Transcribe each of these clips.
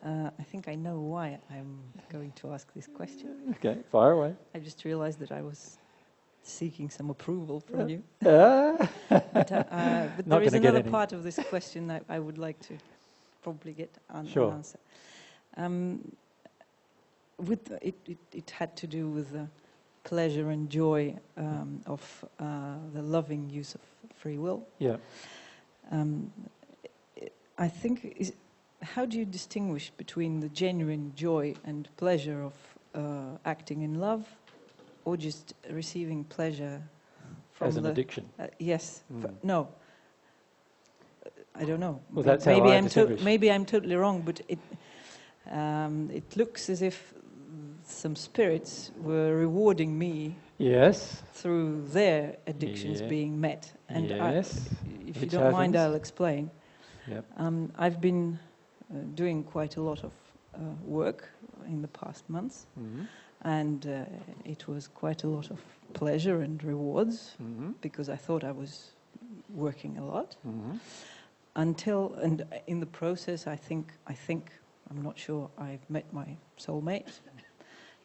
I think I know why I'm going to ask this question. Okay, fire away. I just realized that I was seeking some approval from you. Ah. But Not there is gonna get another any. part of this question that I would like to probably get an Sure. answer. It had to do with the pleasure and joy of the loving use of free will. Yeah. I think, how do you distinguish between the genuine joy and pleasure of acting in love, or just receiving pleasure from As an addiction? Yes. No. I don't know. Well, that's how I distinguish. Maybe I'm totally wrong, but it looks as if some spirits were rewarding me. Yes. Through their addictions being met. And yes. If you don't mind, I'll explain. Yep. I've been doing quite a lot of work in the past months, and it was quite a lot of pleasure and rewards, because I thought I was working a lot. And in the process, I think, I'm not sure, I've met my soulmate.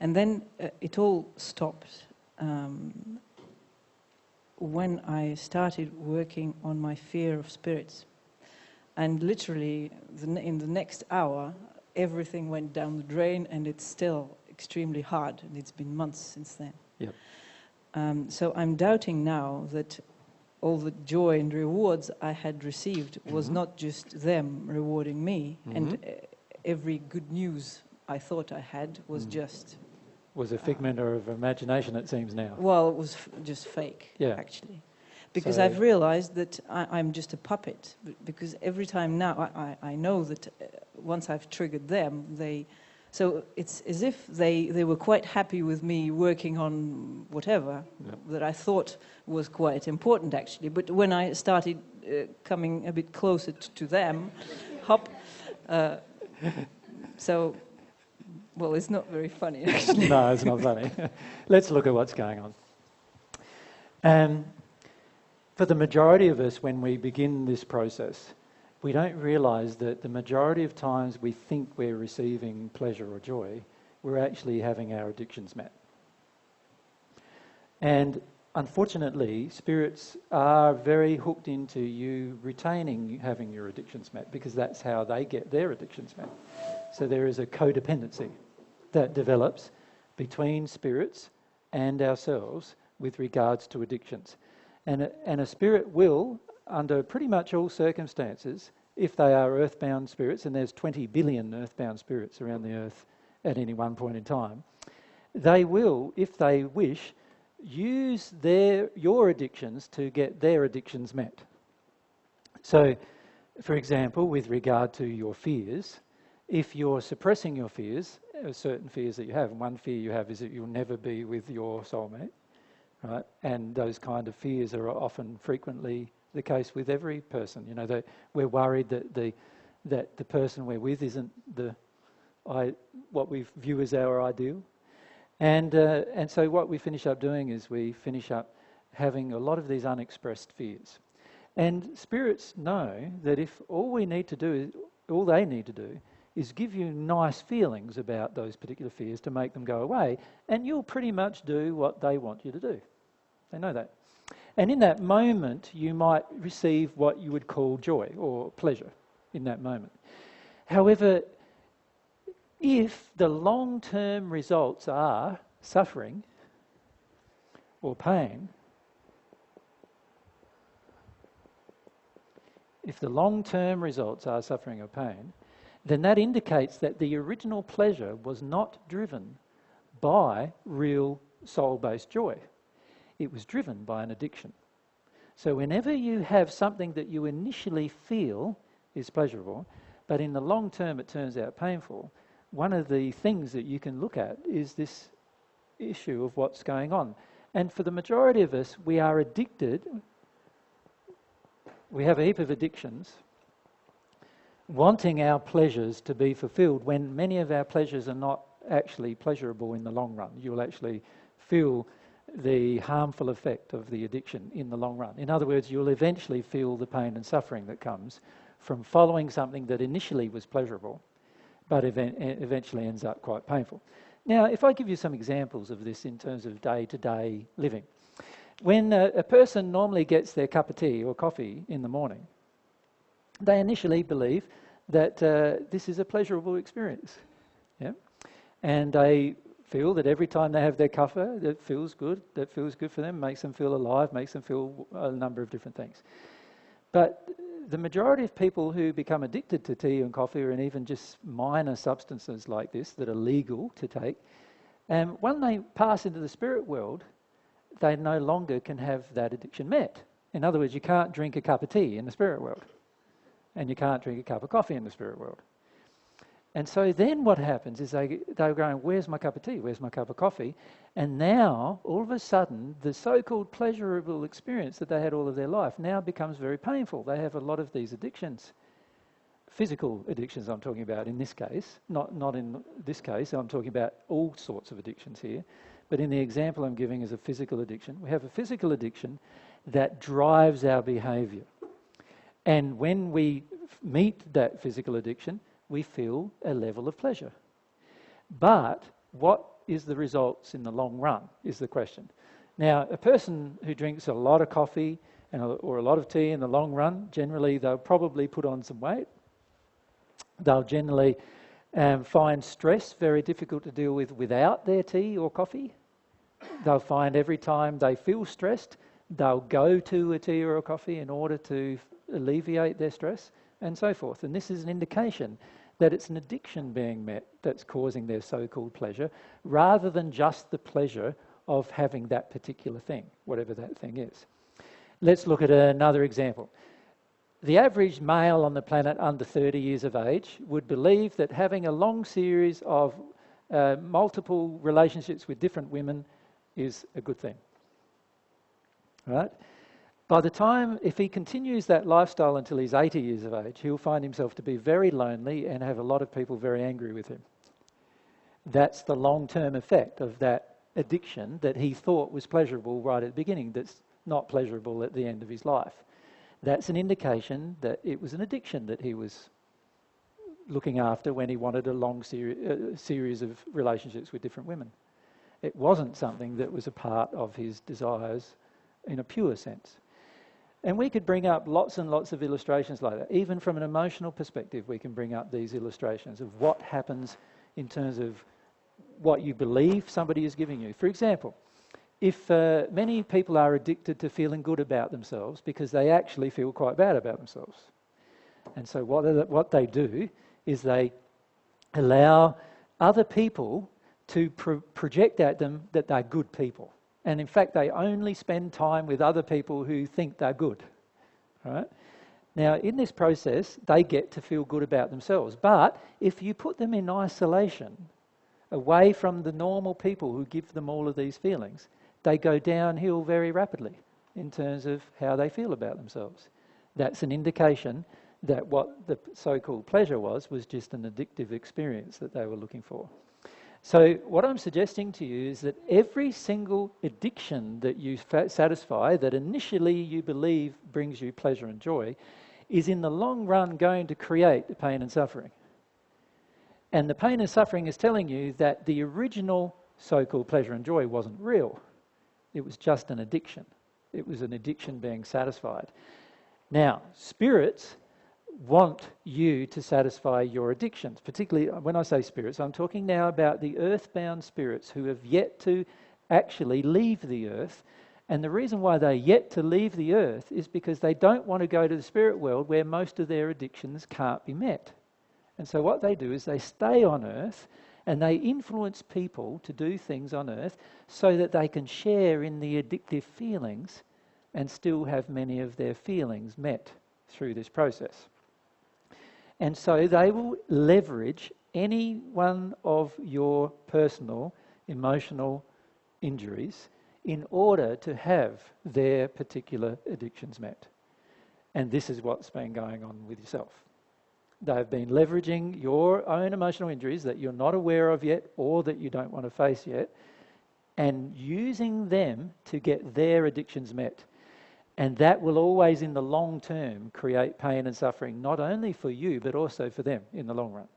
And then it all stopped when I started working on my fear of spirits. And literally, in the next hour, everything went down the drain, and it's still extremely hard, and it's been months since then. Yep. So I'm doubting now that all the joy and rewards I had received was not just them rewarding me, and every good news I thought I had was just... Was a figment of imagination, it seems now. Well, it was just fake, actually. Because So I've realized that I'm just a puppet. Because every time now, I know that once I've triggered them, so it's as if they were quite happy with me working on whatever that I thought was quite important, actually. But when I started coming a bit closer to them, hop, so... Well, it's not very funny, actually. No, it's not funny. Let's look at what's going on. For the majority of us, when we begin this process, we don't realise that the majority of times we think we're receiving pleasure or joy, we're actually having our addictions met. And unfortunately, spirits are very hooked into you retaining having your addictions met, because that's how they get their addictions met. So there is a codependency that develops between spirits and ourselves with regards to addictions. And a spirit will, under pretty much all circumstances, if they are earthbound spirits, and there's 20 billion earthbound spirits around the earth at any one point in time, they will, if they wish, use your addictions to get their addictions met. So, for example, with regard to your fears, if you're suppressing your fears, certain fears that you have, and one fear you have is that you'll never be with your soulmate, right? And those kind of fears are often frequently the case with every person. You know, that we're worried that the person we're with isn't what we view as our ideal. And so what we finish up doing is we finish up having a lot of these unexpressed fears. And spirits know that if all they need to do is give you nice feelings about those particular fears to make them go away, and you'll pretty much do what they want you to do. They know that. And in that moment, you might receive what you would call joy or pleasure in that moment. However, if the long-term results are suffering or pain, then that indicates that the original pleasure was not driven by real soul-based joy. It was driven by an addiction. So whenever you have something that you initially feel is pleasurable, but in the long term it turns out painful, one of the things that you can look at is this issue of what's going on. And for the majority of us, we are addicted. We have a heap of addictions, wanting our pleasures to be fulfilled when many of our pleasures are not actually pleasurable in the long run. You'll actually feel the harmful effect of the addiction in the long run. In other words, you'll eventually feel the pain and suffering that comes from following something that initially was pleasurable, but eventually ends up quite painful. Now, if I give you some examples of this in terms of day-to-day living. When a person normally gets their cup of tea or coffee in the morning, they initially believe that this is a pleasurable experience. Yeah? And they feel that every time they have their cuppa, that feels good for them, makes them feel alive, makes them feel a number of different things. But the majority of people who become addicted to tea and coffee, and even just minor substances like this that are legal to take, when they pass into the spirit world, they no longer can have that addiction met. In other words, you can't drink a cup of tea in the spirit world, and you can't drink a cup of coffee in the spirit world. And so then what happens is they're going, where's my cup of tea? Where's my cup of coffee? And now, all of a sudden, the so-called pleasurable experience that they had all of their life now becomes very painful. They have a lot of these addictions. Physical addictions I'm talking about in this case. Not in this case, I'm talking about all sorts of addictions here. But in the example I'm giving is a physical addiction. We have a physical addiction that drives our behaviour. And when we meet that physical addiction, we feel a level of pleasure. But what is the results in the long run is the question. Now, a person who drinks a lot of coffee or a lot of tea in the long run, generally they'll probably put on some weight. They'll generally find stress very difficult to deal with without their tea or coffee. They'll find every time they feel stressed, they'll go to a tea or a coffee in order to alleviate their stress, and so forth. And this is an indication that it's an addiction being met that's causing their so-called pleasure, rather than just the pleasure of having that particular thing, whatever that thing is. Let's look at another example. The average male on the planet under 30 years of age would believe that having a long series of multiple relationships with different women is a good thing. Right? By the time, if he continues that lifestyle until he's 80 years of age, he'll find himself to be very lonely and have a lot of people very angry with him. That's the long-term effect of that addiction that he thought was pleasurable right at the beginning, that's not pleasurable at the end of his life. That's an indication that it was an addiction that he was looking after when he wanted a long series of relationships with different women. It wasn't something that was a part of his desires in a pure sense. And we could bring up lots and lots of illustrations like that. Even from an emotional perspective, we can bring up these illustrations of what happens in terms of what you believe somebody is giving you. For example, if many people are addicted to feeling good about themselves because they actually feel quite bad about themselves. And so what they do is they allow other people to project at them that they're good people. And in fact, they only spend time with other people who think they're good. Right? Now, in this process, they get to feel good about themselves. But if you put them in isolation, away from the normal people who give them all of these feelings, they go downhill very rapidly in terms of how they feel about themselves. That's an indication that what the so-called pleasure was just an addictive experience that they were looking for. So what I'm suggesting to you is that every single addiction that you satisfy, that initially you believe brings you pleasure and joy, is in the long run going to create pain and suffering. And the pain and suffering is telling you that the original so-called pleasure and joy wasn't real. It was just an addiction. It was an addiction being satisfied. Now, spirits want you to satisfy your addictions. Particularly when I say spirits, I'm talking now about the earthbound spirits who have yet to actually leave the earth. And the reason why they're yet to leave the earth is because they don't want to go to the spirit world where most of their addictions can't be met. And so what they do is they stay on earth and they influence people to do things on earth so that they can share in the addictive feelings and still have many of their feelings met through this process. And so they will leverage any one of your personal emotional injuries in order to have their particular addictions met. And this is what's been going on with yourself. They've been leveraging your own emotional injuries that you're not aware of yet or that you don't want to face yet, and using them to get their addictions met. And that will always, in the long term, create pain and suffering, not only for you, but also for them in the long run.